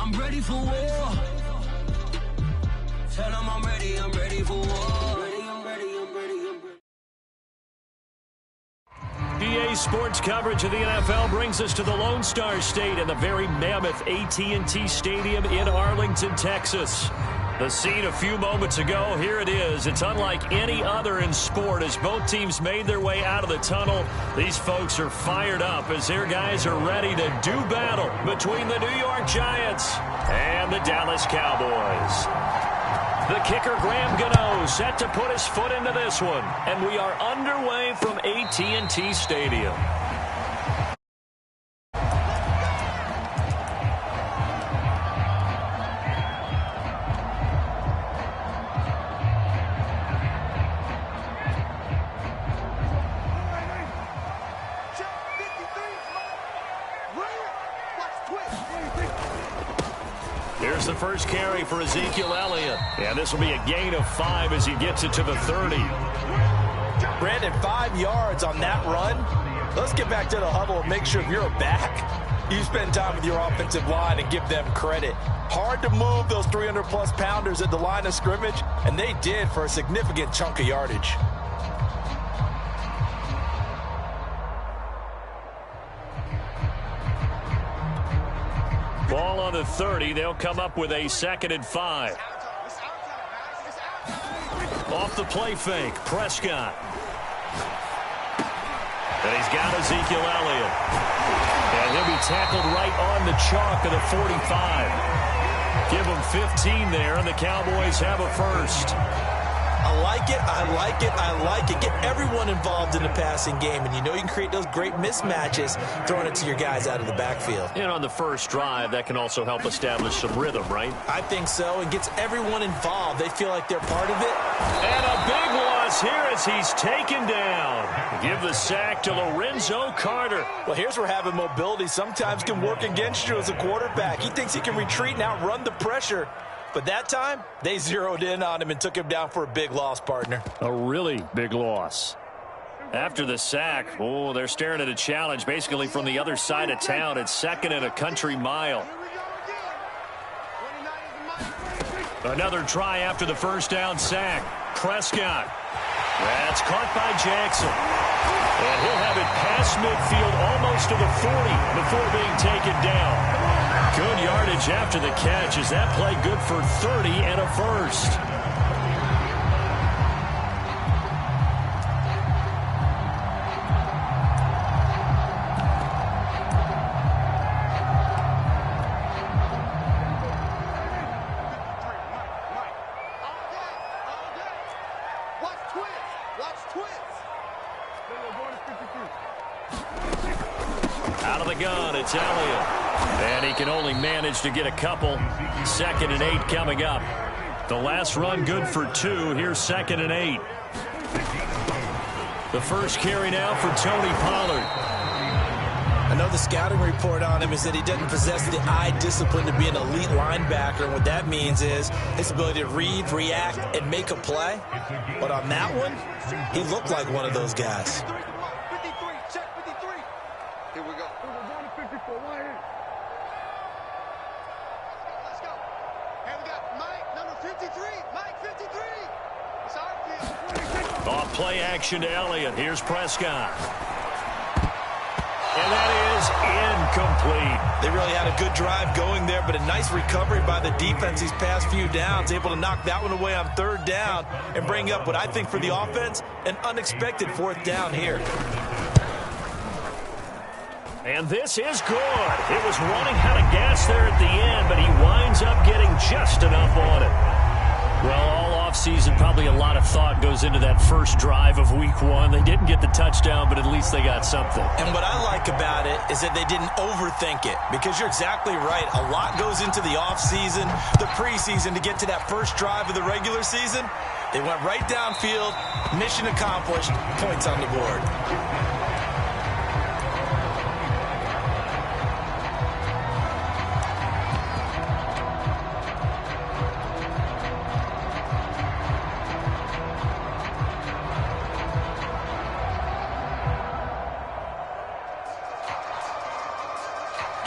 I'm ready for war. Tell them I'm ready for war. I'm ready. EA Sports coverage of the NFL brings us to the Lone Star State and the very mammoth AT&T Stadium in Arlington, Texas. The scene a few moments ago, here it is. It's unlike any other in sport as both teams made their way out of the tunnel. These folks are fired up as their guys are ready to do battle between the New York Giants and the Dallas Cowboys. The kicker, Graham Gano, set to put his foot into this one. And we are underway from AT&T Stadium. Here's the first carry for Ezekiel Elliott. And this will be a gain of 5 as he gets it to the 30. Brandon, 5 yards on that run. Let's get back to the huddle and make sure if you're a back, you spend time with your offensive line and give them credit. Hard to move those 300-plus pounders at the line of scrimmage, and they did for a significant chunk of yardage. Ball on the 30. They'll come up with a 2nd and 5. Off the play fake, Prescott. And he's got Ezekiel Elliott. And he'll be tackled right on the chalk of the 45. Give him 15 there, and the Cowboys have a first. I like it, I like it, I like it. Get everyone involved in the passing game, and you know you can create those great mismatches throwing it to your guys out of the backfield. And on the first drive, that can also help establish some rhythm, right? I think so. It gets everyone involved. They feel like they're part of it. And a big loss here as he's taken down. Give the sack to Lorenzo Carter. Well, here's where having mobility sometimes can work against you as a quarterback. He thinks he can retreat and outrun the pressure. But that time, they zeroed in on him and took him down for a big loss, partner. A really big loss. After the sack, oh, they're staring at a challenge basically from the other side of town. It's 2nd and a country mile. Another try after the first down sack. Prescott. That's caught by Jackson. And he'll have it past midfield almost to the 40 before being taken down. Good yardage after the catch. Is that play good for 30 and a first? Out of the gun, it's Elliott. And he can only manage to get a couple. 2nd and 8 coming up. The last run good for 2. Here's 2nd and 8. The first carry now for Tony Pollard. I know the scouting report on him is that he doesn't possess the eye discipline to be an elite linebacker. And what that means is his ability to read, react, and make a play. But on that one, he looked like one of those guys. Off play action to Elliott. Here's Prescott. And that is incomplete. They really had a good drive going there, but a nice recovery by the defense these past few downs, able to knock that one away on 3rd down and bring up what I think for the offense, an unexpected 4th down here. And this is good. It was running out of gas there at the end, but he winds up getting just enough on it. Well, all offseason, probably a lot of thought goes into that first drive of Week 1. They didn't get the touchdown, but at least they got something. And what I like about it is that they didn't overthink it, because you're exactly right. A lot goes into the offseason, the preseason, to get to that first drive of the regular season. They went right downfield, mission accomplished, points on the board.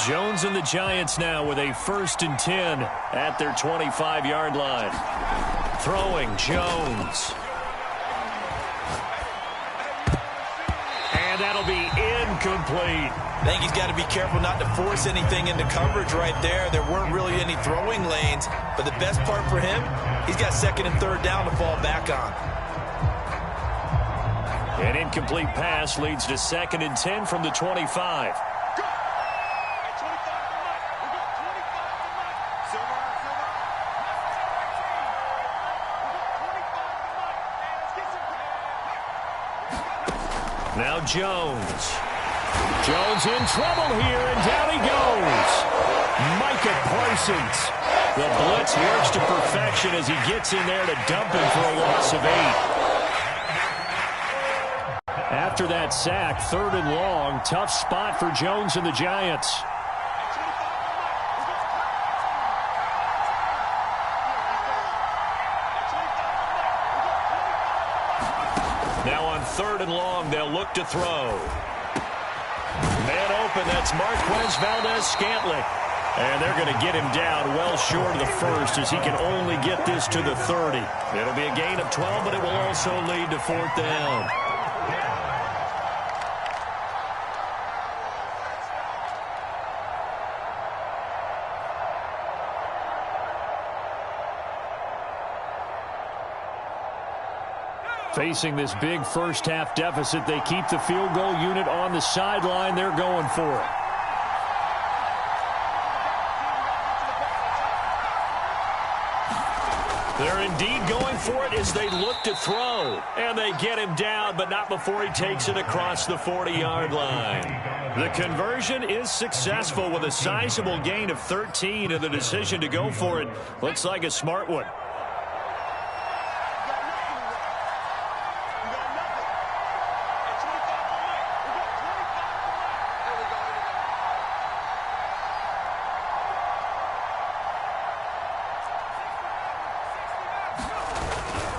Jones and the Giants now with a 1st and 10 at their 25-yard line. Throwing Jones. And that'll be incomplete. I think he's got to be careful not to force anything into coverage right there. There weren't really any throwing lanes, but the best part for him, he's got 2nd and 3rd down to fall back on. An incomplete pass leads to 2nd and 10 from the 25. Now Jones. Jones in trouble here, and down he goes. Micah Parsons. The blitz works to perfection as he gets in there to dump him for a loss of 8. After that sack, 3rd and long, tough spot for Jones and the Giants. Now on 3rd and long, they'll look to throw. Man open, that's Marquez Valdez-Scantling. And they're going to get him down well short of the 1st as he can only get this to the 30. It'll be a gain of 12, but it will also lead to 4th down. Facing this big first-half deficit, they keep the field goal unit on the sideline. They're going for it. They're indeed going for it as they look to throw. And they get him down, but not before he takes it across the 40-yard line. The conversion is successful with a sizable gain of 13, and the decision to go for it looks like a smart one.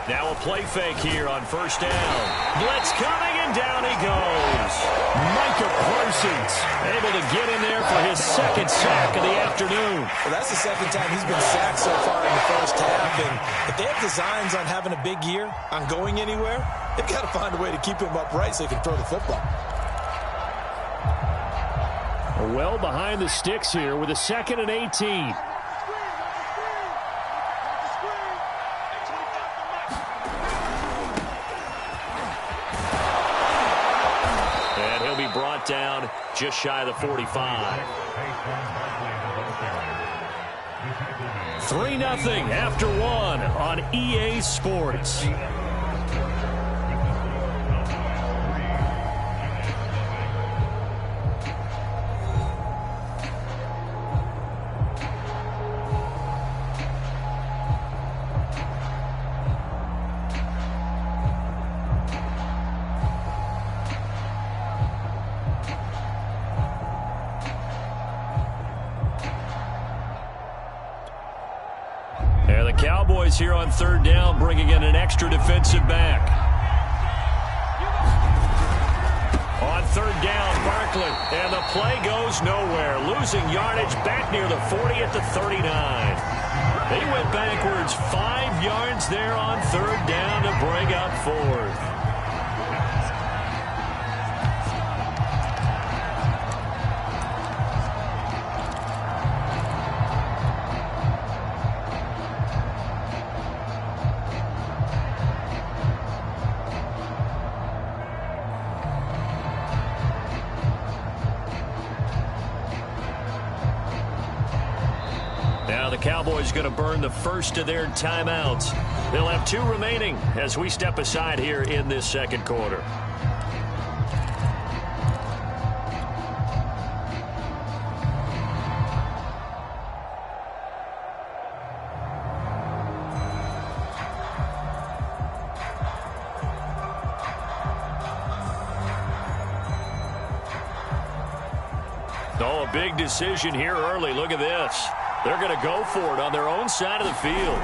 Now a play fake here on 1st down. Blitz coming, and down he goes. Micah Parsons able to get in there for his 2nd sack of the afternoon. Well, that's the 2nd time he's been sacked so far in the 1st half. And if they have designs on having a big year, on going anywhere, they've got to find a way to keep him upright so they can throw the football. Well behind the sticks here with a 2nd and 18. Brought down just shy of the 45. 3-0 after 1 on EA Sports. Cowboys here on 3rd down, bringing in an extra defensive back. On 3rd down, Barkley, and the play goes nowhere. Losing yardage back near the 40 at the 39. They went backwards 5 yards there on 3rd down to bring up 4th. Now the Cowboys going to burn the first of their timeouts. They'll have 2 remaining as we step aside here in this 2nd quarter. Oh, a big decision here early. Look at this. They're going to go for it on their own side of the field.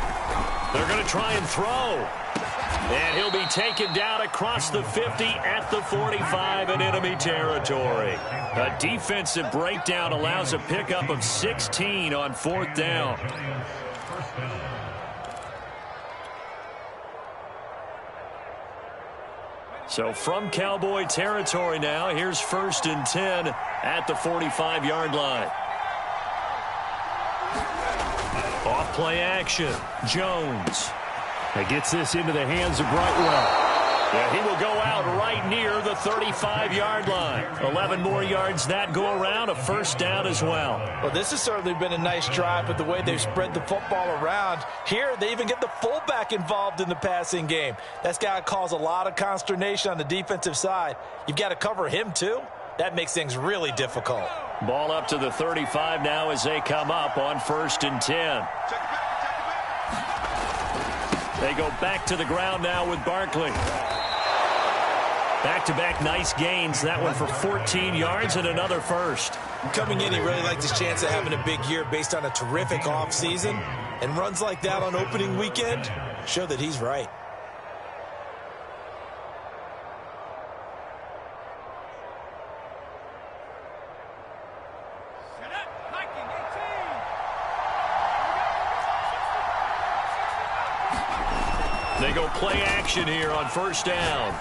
They're going to try and throw. And he'll be taken down across the 50 at the 45 in enemy territory. A defensive breakdown allows a pickup of 16 on 4th down. So from Cowboy territory now, here's 1st and 10 at the 45-yard line. Off play action. Jones. He gets this into the hands of Brightwell. Yeah, he will go out right near the 35-yard line. 11 more yards that go around, a 1st down as well. Well, this has certainly been a nice drive with the way they've spread the football around. Here, they even get the fullback involved in the passing game. That's got to cause a lot of consternation on the defensive side. You've got to cover him, too. That makes things really difficult. Ball up to the 35 now as they come up on 1st and 10. They go back to the ground now with Barkley. Back-to-back nice gains. That one for 14 yards and another 1st. Coming in, he really liked his chance of having a big year based on a terrific offseason. And runs like that on opening weekend show that he's right. They go play action here on 1st down.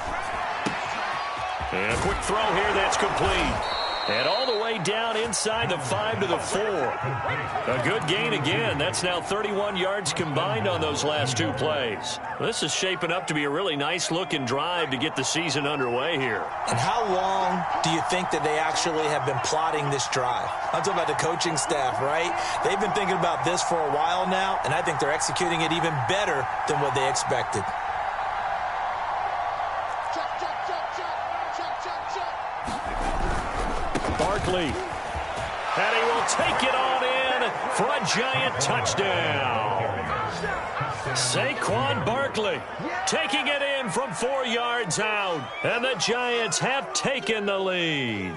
And a quick throw here that's complete. And all the way down inside the 5 to the 4. A good gain again. That's now 31 yards combined on those last 2 plays. This is shaping up to be a really nice-looking drive to get the season underway here. And how long do you think that they actually have been plotting this drive? I'm talking about the coaching staff, right? They've been thinking about this for a while now, and I think they're executing it even better than what they expected. Barkley. And he will take it on in for a giant touchdown. Saquon Barkley taking it in from 4 yards out. And the Giants have taken the lead.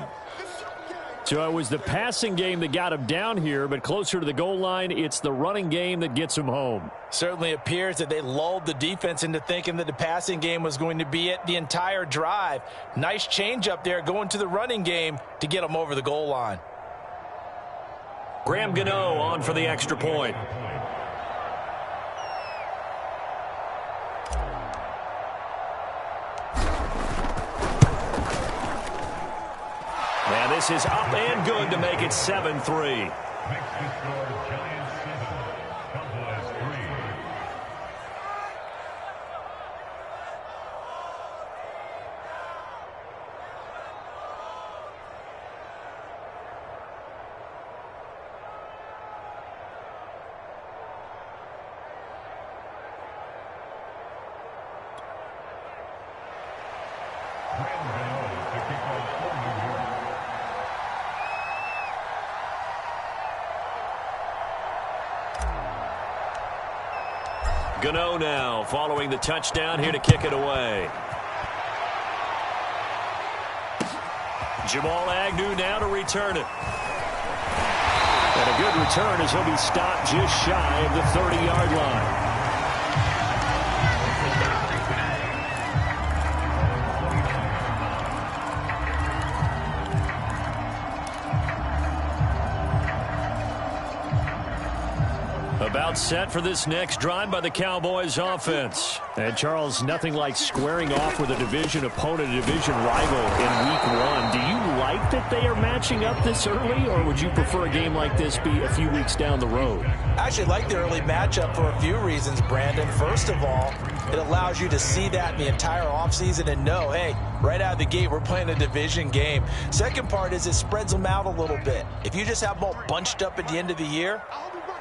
So it was the passing game that got him down here, but closer to the goal line, it's the running game that gets him home. Certainly appears that they lulled the defense into thinking that the passing game was going to be it the entire drive. Nice change up there going to the running game to get them over the goal line. Graham Gano on for the extra point. And this is up and good to make it 7-3. Gano now following the touchdown here to kick it away. Jamal Agnew now to return it. And a good return as he'll be stopped just shy of the 30-yard line. About set for this next drive by the Cowboys offense. And Charles, nothing like squaring off with a division opponent, a division rival in week 1. Do you like that they are matching up this early, or would you prefer a game like this be a few weeks down the road? I actually like the early matchup for a few reasons, Brandon. First of all, it allows you to see that in the entire offseason and know, hey, right out of the gate, we're playing a division game. Second part is it spreads them out a little bit. If you just have them all bunched up at the end of the year,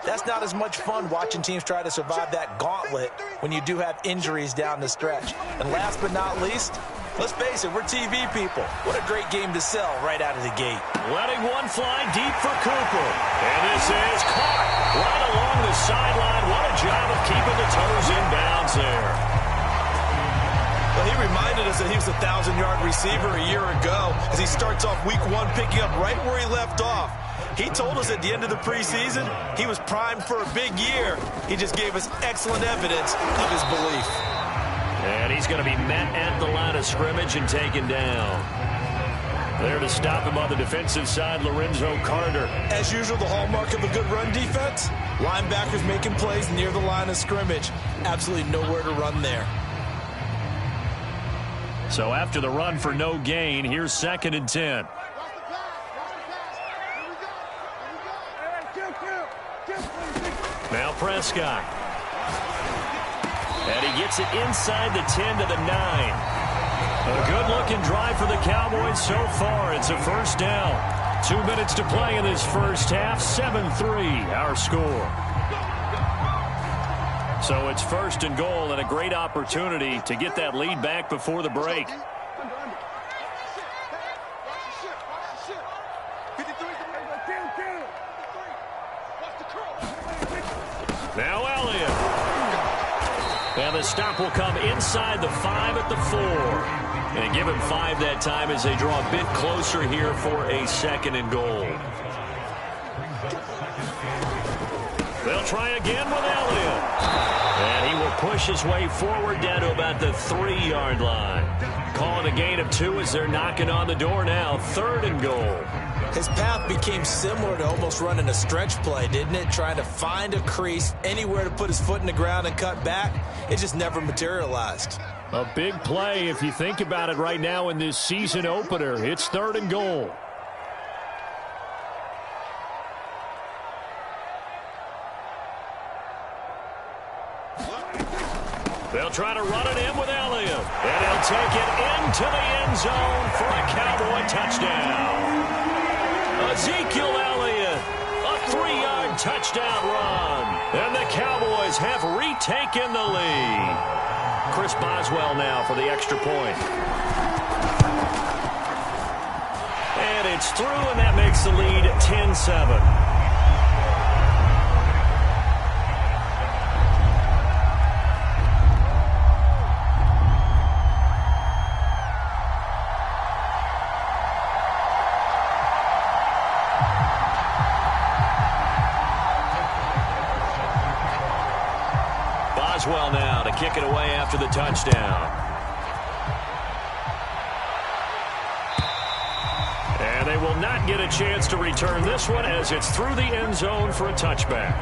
that's not as much fun watching teams try to survive that gauntlet when you do have injuries down the stretch. And last but not least, let's face it, we're TV people. What a great game to sell right out of the gate. Letting one fly deep for Cooper. And this is caught right along the sideline. What a job of keeping the toes in bounds there. Well, he reminded us that he was a 1,000-yard receiver a year ago as he starts off week 1 picking up right where he left off. He told us at the end of the preseason he was primed for a big year. He just gave us excellent evidence of his belief. And he's going to be met at the line of scrimmage and taken down. There to stop him on the defensive side, Lorenzo Carter. As usual, the hallmark of a good run defense, linebackers making plays near the line of scrimmage. Absolutely nowhere to run there. So after the run for no gain, here's 2nd and 10. Now Prescott. And he gets it inside the 10 to the 9. A good-looking drive for the Cowboys so far. It's a first down. 2 minutes to play in this first half. 7-3, our score. So it's 1st and goal and a great opportunity to get that lead back before the break. Now Elliott. And the stop will come inside the 5 at the 4. And give him 5 that time as they draw a bit closer here for a 2nd and goal. They'll try again with Elliott. And he will push his way forward down to about the 3-yard line. Calling a gain of 2 as they're knocking on the door now. 3rd and goal. His path became similar to almost running a stretch play, didn't it? Trying to find a crease, anywhere to put his foot in the ground and cut back. It just never materialized. A big play if you think about it right now in this season opener. It's 3rd and goal. They'll try to run it in with Elliott. And he'll take it into the end zone for a Cowboy touchdown. Ezekiel Elliott, a 3-yard touchdown run. And the Cowboys have retaken the lead. Chris Boswell now for the extra point. And it's through, and that makes the lead 10-7. Boswell now to kick it away after the touchdown. And they will not get a chance to return this one as it's through the end zone for a touchback.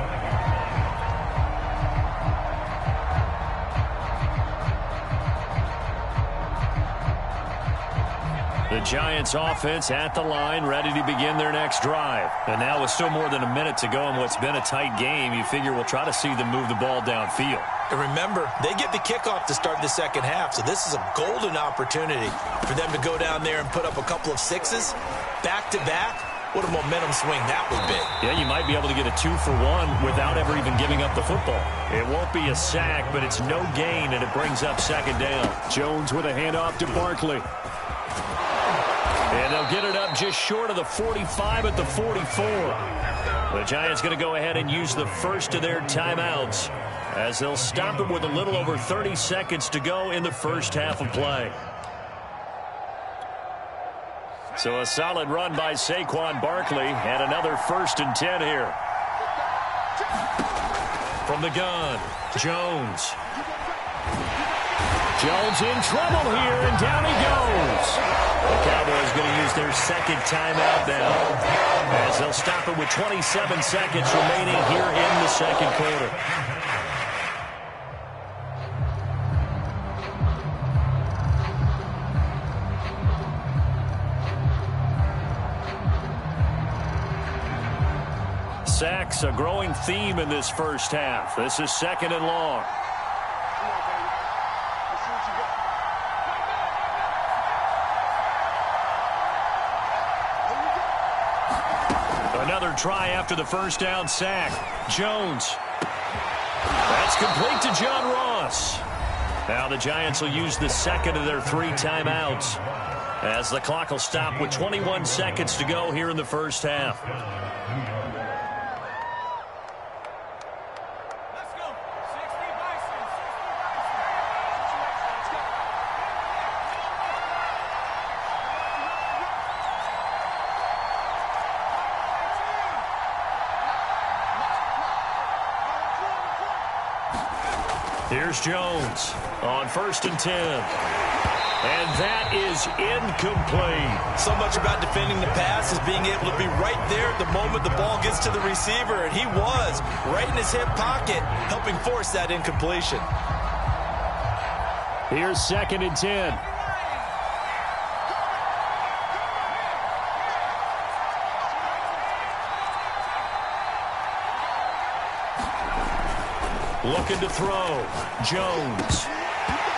The Giants offense at the line, ready to begin their next drive. And now with still more than a minute to go in what's been a tight game, you figure we'll try to see them move the ball downfield. And remember, they get the kickoff to start the second half, so this is a golden opportunity for them to go down there and put up a couple of 6s back-to-back. What a momentum swing that would be. Yeah, you might be able to get a 2-for-1 without ever even giving up the football. It won't be a sack, but it's no gain, and it brings up 2nd down. Jones with a handoff to Barkley. And they'll get it up just short of the 45 at the 44. The Giants going to go ahead and use the first of their timeouts as they'll stop it with a little over 30 seconds to go in the first half of play. So a solid run by Saquon Barkley and another 1st and 10 here. From the gun, Jones. Jones in trouble here, and down he goes. The Cowboys going to use their 2nd timeout now as they'll stop it with 27 seconds remaining here in the 2nd quarter. Sacks, a growing theme in this first half. This is 2nd and long. Another try after the first down sack. Jones. That's complete to John Ross. Now the Giants will use the 2nd of their 3 timeouts as the clock will stop with 21 seconds to go here in the first half. Here's Jones on 1st and 10. And that is incomplete. So much about defending the pass is being able to be right there at the moment the ball gets to the receiver. And he was right in his hip pocket, helping force that incompletion. Here's 2nd and 10. Looking to throw. Jones.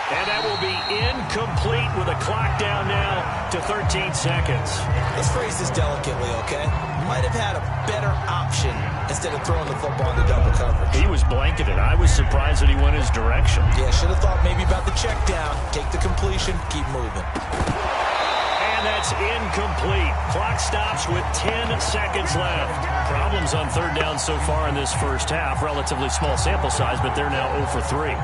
And that will be incomplete with a clock down now to 13 seconds. Let's phrase this delicately, okay? Might have had a better option instead of throwing the football in the double coverage. He was blanketed. I was surprised that he went his direction. Yeah, should have thought maybe about the check down. Take the completion, keep moving. And that's incomplete. Clock stops with 10 seconds left. Problems on 3rd down so far in this first half. Relatively small sample size, but they're now 0 for 3.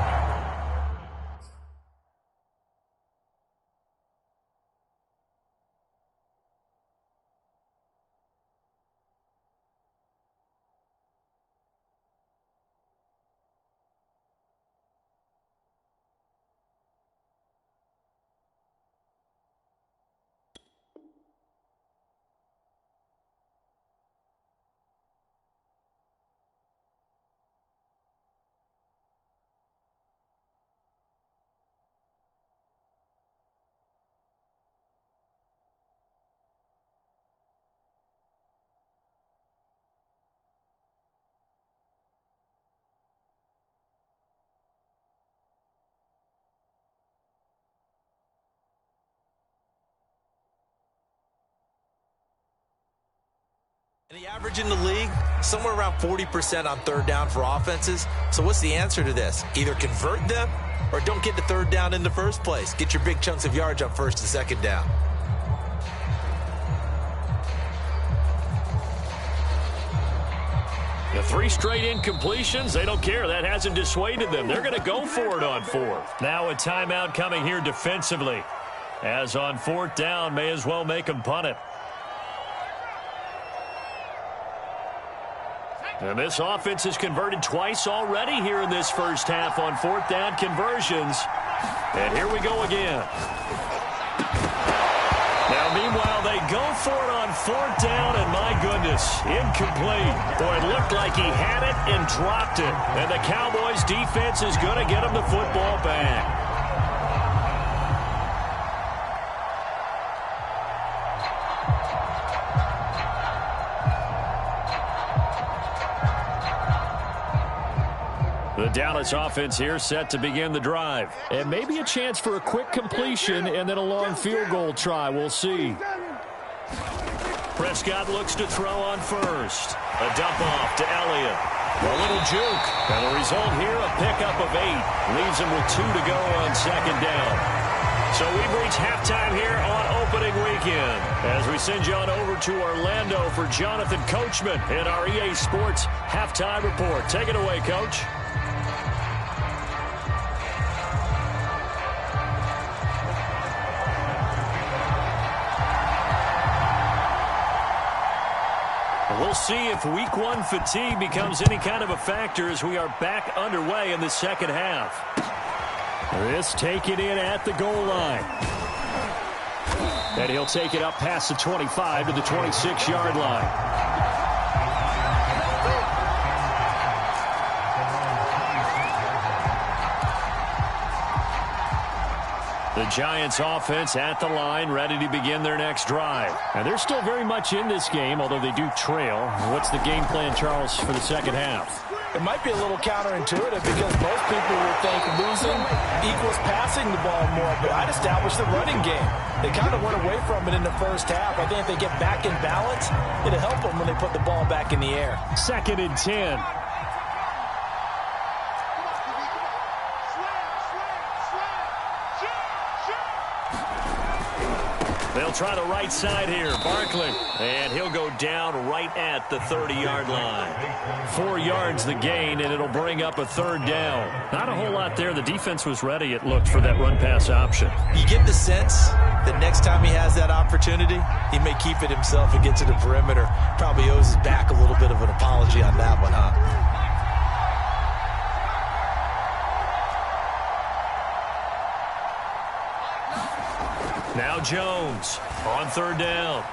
And the average in the league, somewhere around 40% on 3rd down for offenses. So what's the answer to this? Either convert them or don't get to 3rd down in the first place. Get your big chunks of yards up 1st and 2nd down. The 3 straight incompletions, they don't care. That hasn't dissuaded them. They're going to go for it on 4th. Now a timeout coming here defensively. As on 4th down, may as well make them punt it. And this offense has converted twice already here in this first half on 4th down conversions. And here we go again. Now, meanwhile, they go for it on 4th down, and my goodness, incomplete. Boy, it looked like he had it and dropped it. And the Cowboys' defense is going to get him the football back. The Dallas offense here set to begin the drive. And maybe a chance for a quick completion and then a long field goal try. We'll see. Prescott looks to throw on 1st. A dump off to Elliott. A little juke. And the result here, a pickup of 8. Leaves him with 2 to go on 2nd down. So we've reached halftime here on opening weekend. As we send you on over to Orlando for Jonathan Coachman in our EA Sports Halftime Report. Take it away, Coach. We'll see if Week 1 fatigue becomes any kind of a factor as we are back underway in the second half. This taken in at the goal line. And he'll take it up past the 25 to the 26-yard line. The Giants offense at the line, ready to begin their next drive. And they're still very much in this game, although they do trail. What's the game plan, Charles, for the second half? It might be a little counterintuitive because most people would think losing equals passing the ball more, but I'd establish the running game. They kind of went away from it in the first half. I think if they get back in balance, it'll help them when they put the ball back in the air. 2nd and 10. They'll try the right side here. Barkley. And he'll go down right at the 30-yard line. 4 yards the gain, and it'll bring up a 3rd down. Not a whole lot there. The defense was ready, it looked, for that run-pass option. You get the sense that next time he has that opportunity, he may keep it himself and get to the perimeter. Probably owes his back a little bit of an apology on that one, huh? Jones on third down.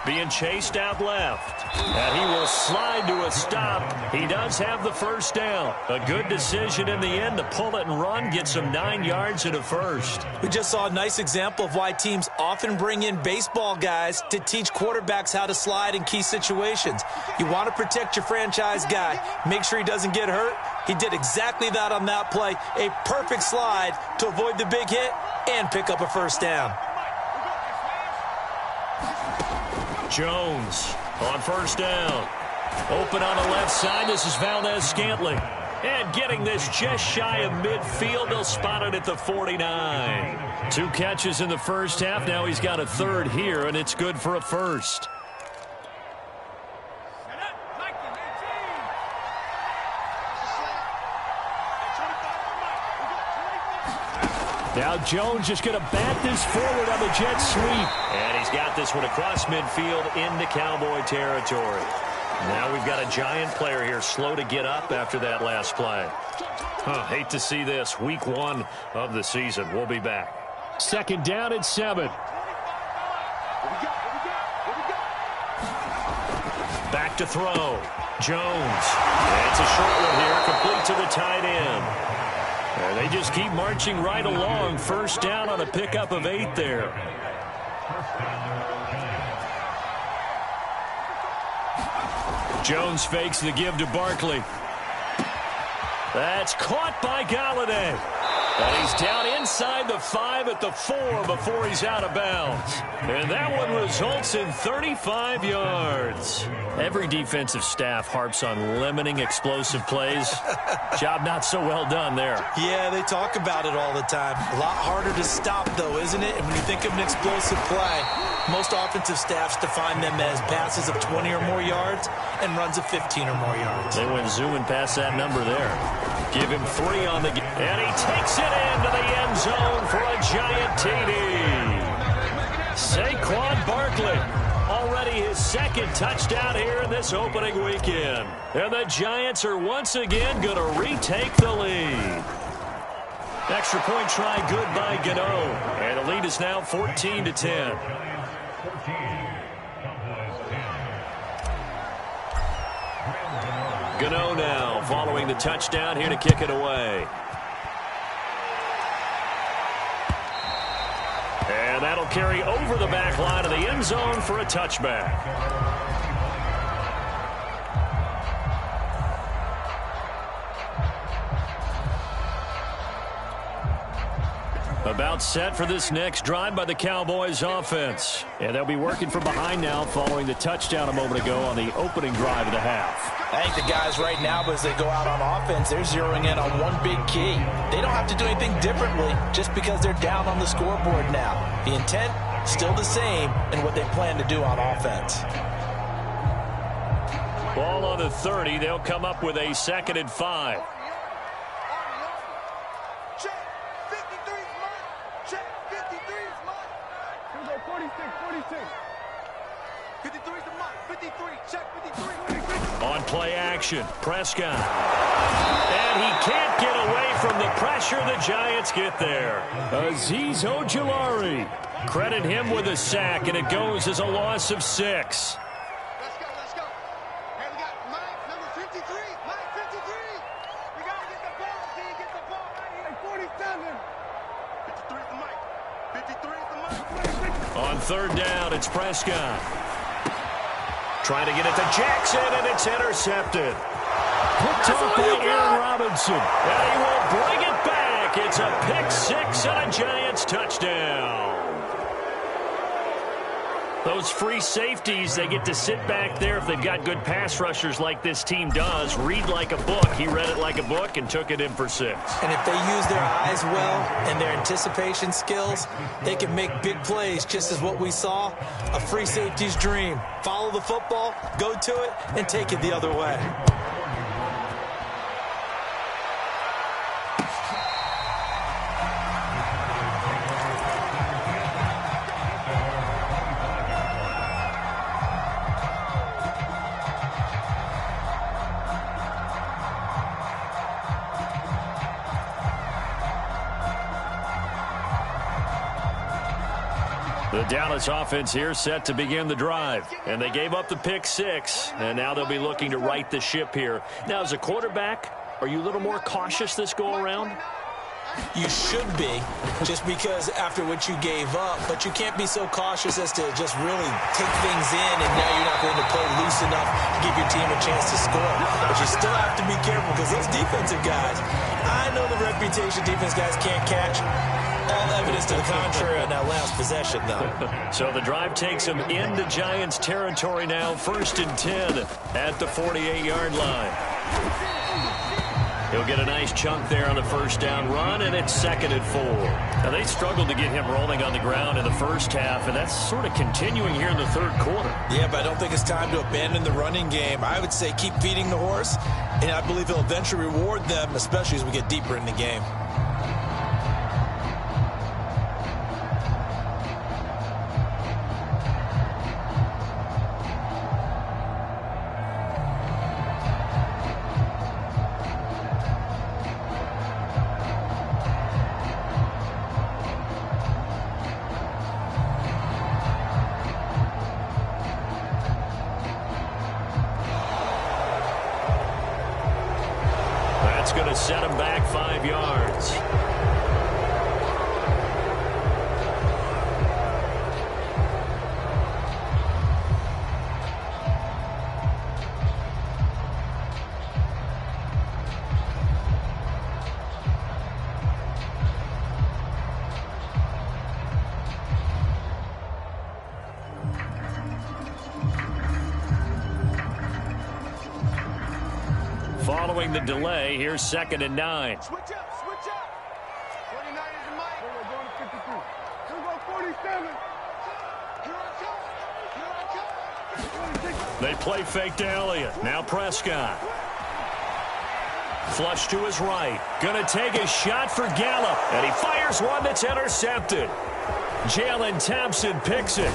Being chased out left. And he will slide to a stop. He does have the first down. A good decision in the end to pull it and run, get some 9 yards and a first. We just saw a nice example of why teams often bring in baseball guys to teach quarterbacks how to slide in key situations. You want to protect your franchise guy. Make sure he doesn't get hurt. He did exactly that on that play. A perfect slide to avoid the big hit and pick up a first down. Jones on first down. Open on the left side. This is Valdez-Scantling. And getting this just shy of midfield. They'll spot it at the 49. 2 catches in the first half. Now he's got a third here, and it's good for a first. Now Jones just going to bat this forward on the jet sweep. And he's got this one across midfield into Cowboy territory. Now we've got a Giant player here slow to get up after that last play. Hate to see this. Week 1 of the season. We'll be back. Second down at 7. Back to throw. Jones. It's a short one here. Complete to the tight end. And they just keep marching right along. First down on a pickup of 8 there. Jones fakes the give to Barkley. That's caught by Galladay. And he's down inside the 5 at the 4 before he's out of bounds. And that one results in 35 yards. Every defensive staff harps on limiting explosive plays. Job not so well done there. Yeah, they talk about it all the time. A lot harder to stop, though, isn't it? And when you think of an explosive play, most offensive staffs define them as passes of 20 or more yards and runs of 15 or more yards. They went zooming past that number there. Give him 3 on the game. And he takes it into the end zone for a Giant TD. Saquon Barkley. Already his second touchdown here in this opening weekend. And the Giants are once again going to retake the lead. Extra point try good by Gano. And the lead is now 14-10. Gano now following the touchdown here to kick it away. And that'll carry over the back line of the end zone for a touchback. About set for this next drive by the Cowboys offense. And they'll be working from behind now following the touchdown a moment ago on the opening drive of the half. I think the guys right now, as they go out on offense, they're zeroing in on one big key. They don't have to do anything differently just because they're down on the scoreboard now. The intent, still the same in what they plan to do on offense. Ball on the 30. They'll come up with a 2nd and 5. On play action, Prescott. And he can't get away from the pressure. The Giants get there. Azeez Ojulari. Credit him with a sack, and it goes as a loss of 6. Let's go. Hey, we got Mike, number 53. Mike, 53. We got to get the ball. Get the ball right here. 47. 53 is the Mike. 53 is the Mike. On third down, it's Prescott. Trying to get it to Jackson, and it's intercepted. Picked off by Aaron Robinson. And he will bring it back. It's a pick 6 and a Giants touchdown. Those free safeties, they get to sit back there if they've got good pass rushers like this team does. Read like a book. He read it like a book and took it in for 6. And if they use their eyes well and their anticipation skills, they can make big plays, just as what we saw, a free safety's dream. Follow the football, go to it, and take it the other way. The Dallas offense here set to begin the drive. And they gave up the pick 6. And now they'll be looking to right the ship here. Now, as a quarterback, are you a little more cautious this go-around? You should be, just because after what you gave up. But you can't be so cautious as to just really take things in, and now you're not going to play loose enough to give your team a chance to score. But you still have to be careful because those defensive guys, I know the reputation defense guys can't catch. All evidence to the contrary on that last possession, though. So the drive takes them into Giants territory now. 1st and 10 at the 48-yard line. He'll get a nice chunk there on the first down run, and it's 2nd and 4. Now, they struggled to get him rolling on the ground in the first half, and that's sort of continuing here in the third quarter. Yeah, but I don't think it's time to abandon the running game. I would say keep feeding the horse, and I believe he'll eventually reward them, especially as we get deeper in the game. Going to set him back 5 yards. Following the delay, here's 2nd and 9. Switch up, switch up. 49 is the mic. We're going to 53. We're going 47. Here I come. They play fake to Elliott. Now Prescott. Flush to his right. Gonna take a shot for Gallup. And he fires one that's intercepted. Jalen Thompson picks it.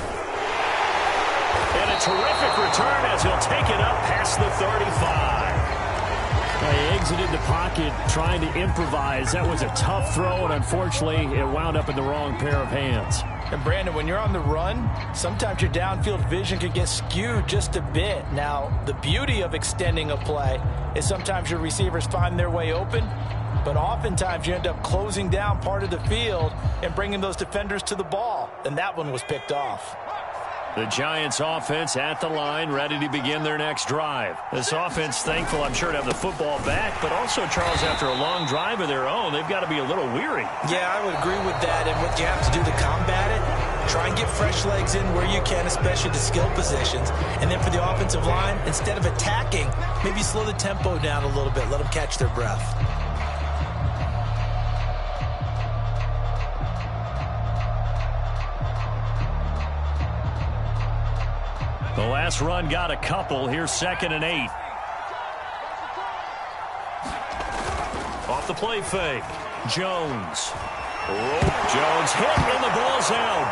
And a terrific return as he'll take it up past the 35. He exited the pocket trying to improvise. That was a tough throw, and unfortunately, it wound up in the wrong pair of hands. And Brandon, when you're on the run, sometimes your downfield vision can get skewed just a bit. Now, the beauty of extending a play is sometimes your receivers find their way open, but oftentimes you end up closing down part of the field and bringing those defenders to the ball, and that one was picked off. The Giants offense at the line, ready to begin their next drive. This offense thankful, I'm sure, to have the football back, but also, Charles, after a long drive of their own, they've got to be a little weary. Yeah, I would agree with that, and what you have to do to combat it, try and get fresh legs in where you can, especially the skill positions. And then for the offensive line, instead of attacking, maybe slow the tempo down a little bit, let them catch their breath. The last run got a couple. Here's 2nd and 8. Off the play fake. Jones. Jones hit and the ball's out.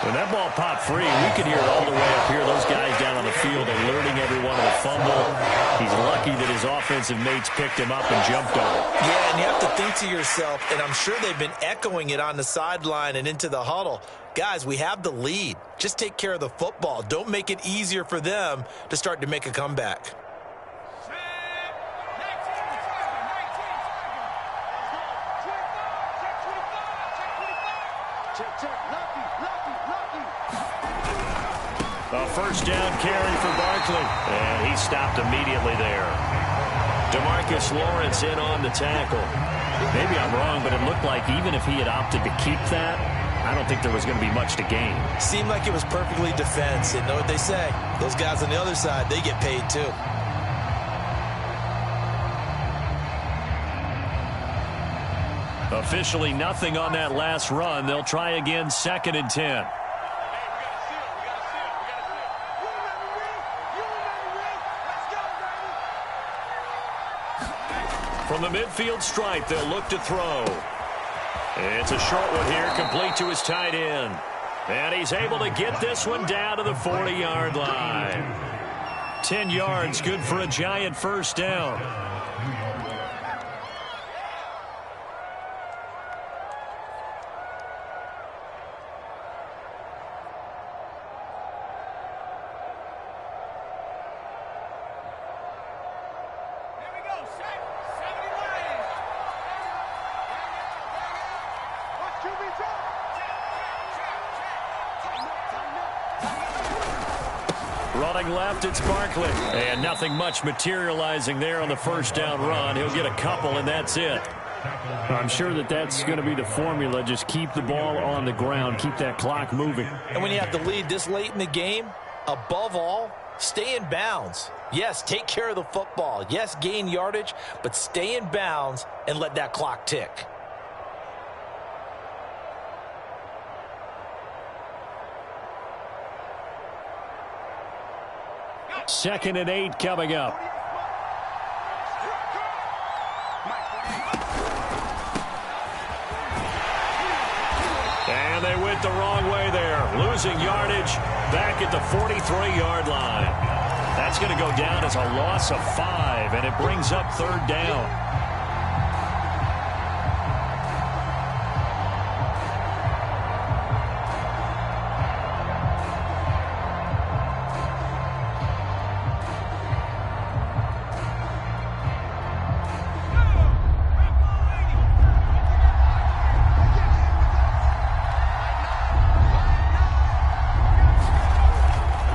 When that ball popped free, we could hear it all the way up here. Those guys down on the field alerting everyone of the fumble. He's lucky that his offensive mates picked him up and jumped on it. Yeah, and you have to think to yourself, and I'm sure they've been echoing it on the sideline and into the huddle. Guys, we have the lead. Just take care of the football. Don't make it easier for them to start to make a comeback. A first down carry for Barkley. And he stopped immediately there. DeMarcus Lawrence in on the tackle. Maybe I'm wrong, but it looked like even if he had opted to keep that, I don't think there was going to be much to gain. Seemed like it was perfectly defense. And know what they say? Those guys on the other side, they get paid too. Officially nothing on that last run. They'll try again, 2nd and 10. From the midfield stripe, they'll look to throw. It's a short one here, complete to his tight end. And he's able to get this one down to the 40-yard line. 10 yards, good for a Giant first down. Running left, it's Barkley. And nothing much materializing there on the first down run. He'll get a couple, and that's it. I'm sure that's going to be the formula. Just keep the ball on the ground. Keep that clock moving. And when you have the lead this late in the game, above all, stay in bounds. Yes, take care of the football. Yes, gain yardage, but stay in bounds and let that clock tick. Second and 8 coming up. And they went the wrong way there. Losing yardage back at the 43-yard line. That's going to go down as a loss of 5, and it brings up third down.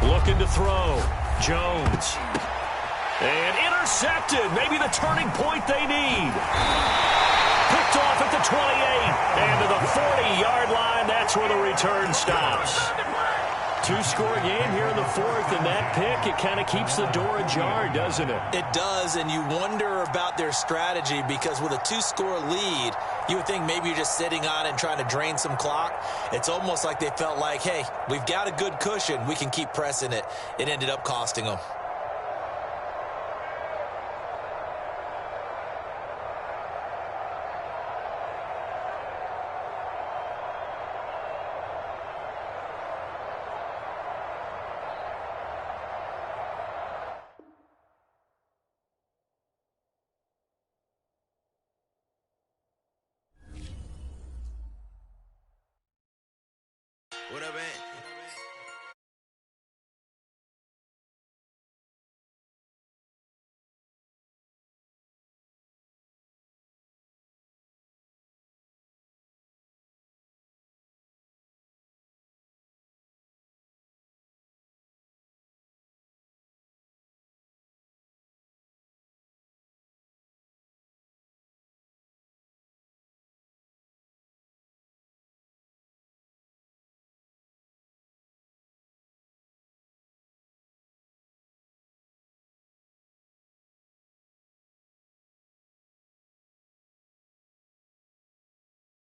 Looking to throw. Jones. And intercepted. Maybe the turning point they need. Picked off at the 28. And to the 40-yard line, that's where the return stops. Two-score game here in the fourth, and that pick, it kind of keeps the door ajar, doesn't it? It does, and you wonder about their strategy because with a two-score lead, you would think maybe you're just sitting on it and trying to drain some clock. It's almost like they felt like, hey, we've got a good cushion. We can keep pressing it. It ended up costing them. What up, man?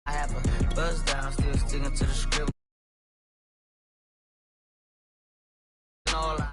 I have a buzz down, still sticking to the script. All I